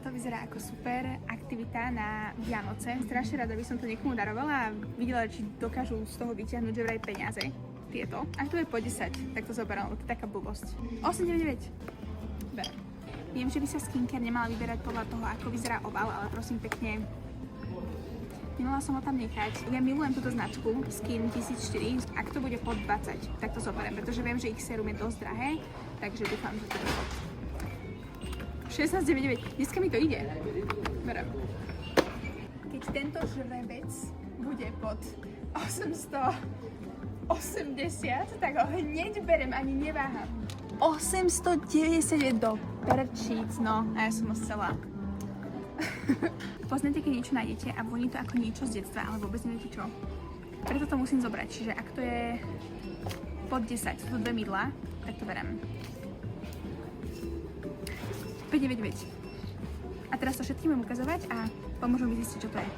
Toto vyzerá ako super aktivita na Vianoce. Strašne rada by som to niekomu darovala a videla, či dokážu z toho vyťahnuť že vraj peniaze. Tieto. Ak to je po 10, tak to zoberám, lebo to je taká blbosť. 8,99. Berem. Viem, že by sa skincare nemala vyberať podľa toho, ako vyzerá obal, ale prosím pekne, nemala som ho tam nechať. Ja milujem túto značku Skin 1004. Ak to bude pod 20, tak to zoberiem, pretože viem, že ich sérum je dosť drahé, takže dúfam, že to bude pod 16,99. Dneska mi to ide. Berem. Keď tento žrebec bude pod 880, tak ho hneď berem, ani neváham. 890 do perčíc, no a ja som ho chcela. Poznáte, keď niečo nájdete a voní to ako niečo z detstva, ale vôbec neviete čo. Preto to musím zobrať, čiže ak to je pod 10, sú to dve mydlá, tak to berem. 5,99. A teraz to všetkým budem ukazovať a pomôžem mi zistiť, čo to je.